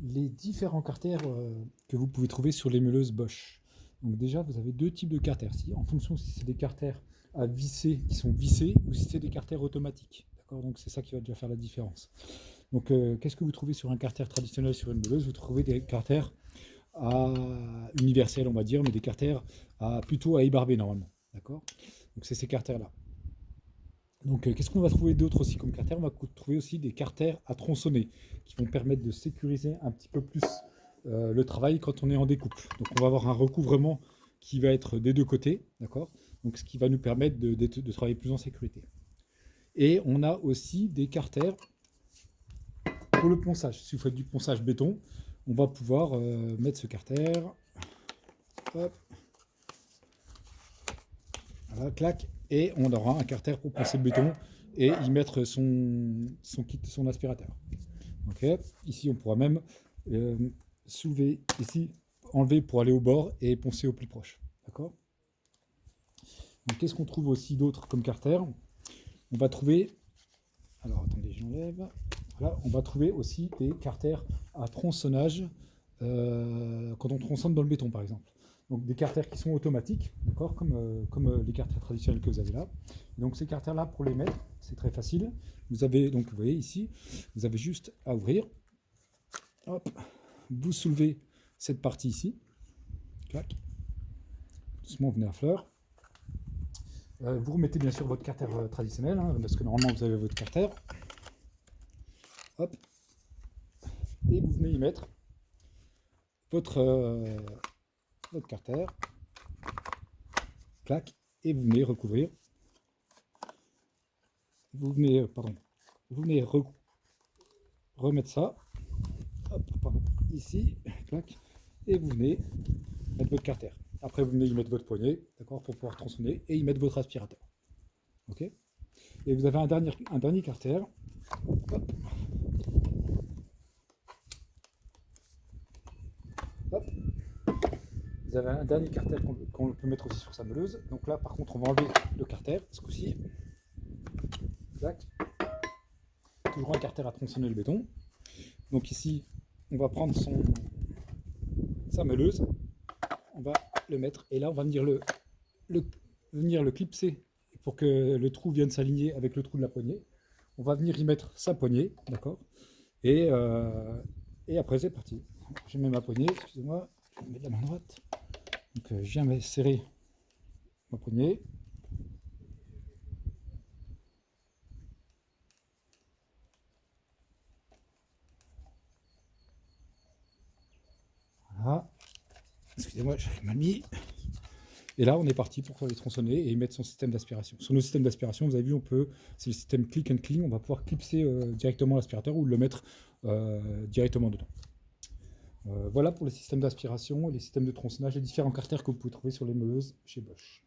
les différents carters que vous pouvez trouver sur les meuleuses Bosch. Donc déjà, vous avez deux types de carters, en fonction si c'est des carters à visser qui sont vissés ou si c'est des carters automatiques. D'accord, donc c'est ça qui va déjà faire la différence. Donc qu'est-ce que vous trouvez sur un carter traditionnel sur une meuleuse? Vous trouvez des carters à universels, on va dire, mais des carters plutôt à ébarber normalement. D'accord, donc c'est ces carters-là. Donc, qu'est-ce qu'on va trouver d'autre aussi comme carters? On va trouver aussi des carters à tronçonner qui vont permettre de sécuriser un petit peu plus le travail quand on est en découpe. Donc, on va avoir un recouvrement qui va être des deux côtés, d'accord? Donc, ce qui va nous permettre de travailler plus en sécurité. Et on a aussi des carters pour le ponçage. Si vous faites du ponçage béton, on va pouvoir mettre ce carter. Hop. Voilà, clac. Et on aura un carter pour poncer le béton et y mettre son kit, son aspirateur. Ok. Ici, on pourra même soulever ici, enlever pour aller au bord et poncer au plus proche. D'accord. Donc, qu'est-ce qu'on trouve aussi d'autre comme carter? On va trouver. Alors, attendez, j'enlève. Voilà, on va trouver aussi des carters à tronçonnage quand on tronçonne dans le béton, par exemple. Donc des carters qui sont automatiques, d'accord, comme les carters traditionnels que vous avez là. Donc ces carters-là, pour les mettre, c'est très facile. Vous avez, donc vous voyez ici, vous avez juste à ouvrir. Hop, vous soulevez cette partie ici. Clac. Doucement, venez à fleur. Vous remettez bien sûr votre carter traditionnel, hein, parce que normalement vous avez votre carter. Hop. Et vous venez y mettre votre carter. Clac. Et vous venez recouvrir. Vous venez, remettre ça. Hop, pardon, ici. Clac. Et vous venez mettre votre carter. Après, vous venez y mettre votre poignet, d'accord, pour pouvoir tronçonner et y mettre votre aspirateur. Ok. Et vous avez un dernier carter. Hop. Hop. Vous avez un dernier carter qu'on peut mettre aussi sur sa meuleuse. Donc là, par contre, on va enlever le carter, ce coup-ci. Clac. Toujours un carter à tronçonner le béton. Donc ici, on va prendre sa meuleuse, on va le mettre, et là, on va venir le clipser pour que le trou vienne s'aligner avec le trou de la poignée. On va venir y mettre sa poignée, d'accord, et après, c'est parti. Je mets ma poignée, excusez-moi, je vais mettre la main droite. Donc, je viens serrer ma poignée. Voilà. Excusez-moi, j'avais mal mis. Et là, on est parti pour les tronçonner et y mettre son système d'aspiration. Sur nos systèmes d'aspiration, vous avez vu, c'est le système click and clean, on va pouvoir clipser directement l'aspirateur ou le mettre directement dedans. Voilà pour les systèmes d'aspiration et les systèmes de tronçonnage, les différents carters que vous pouvez trouver sur les meuleuses chez Bosch.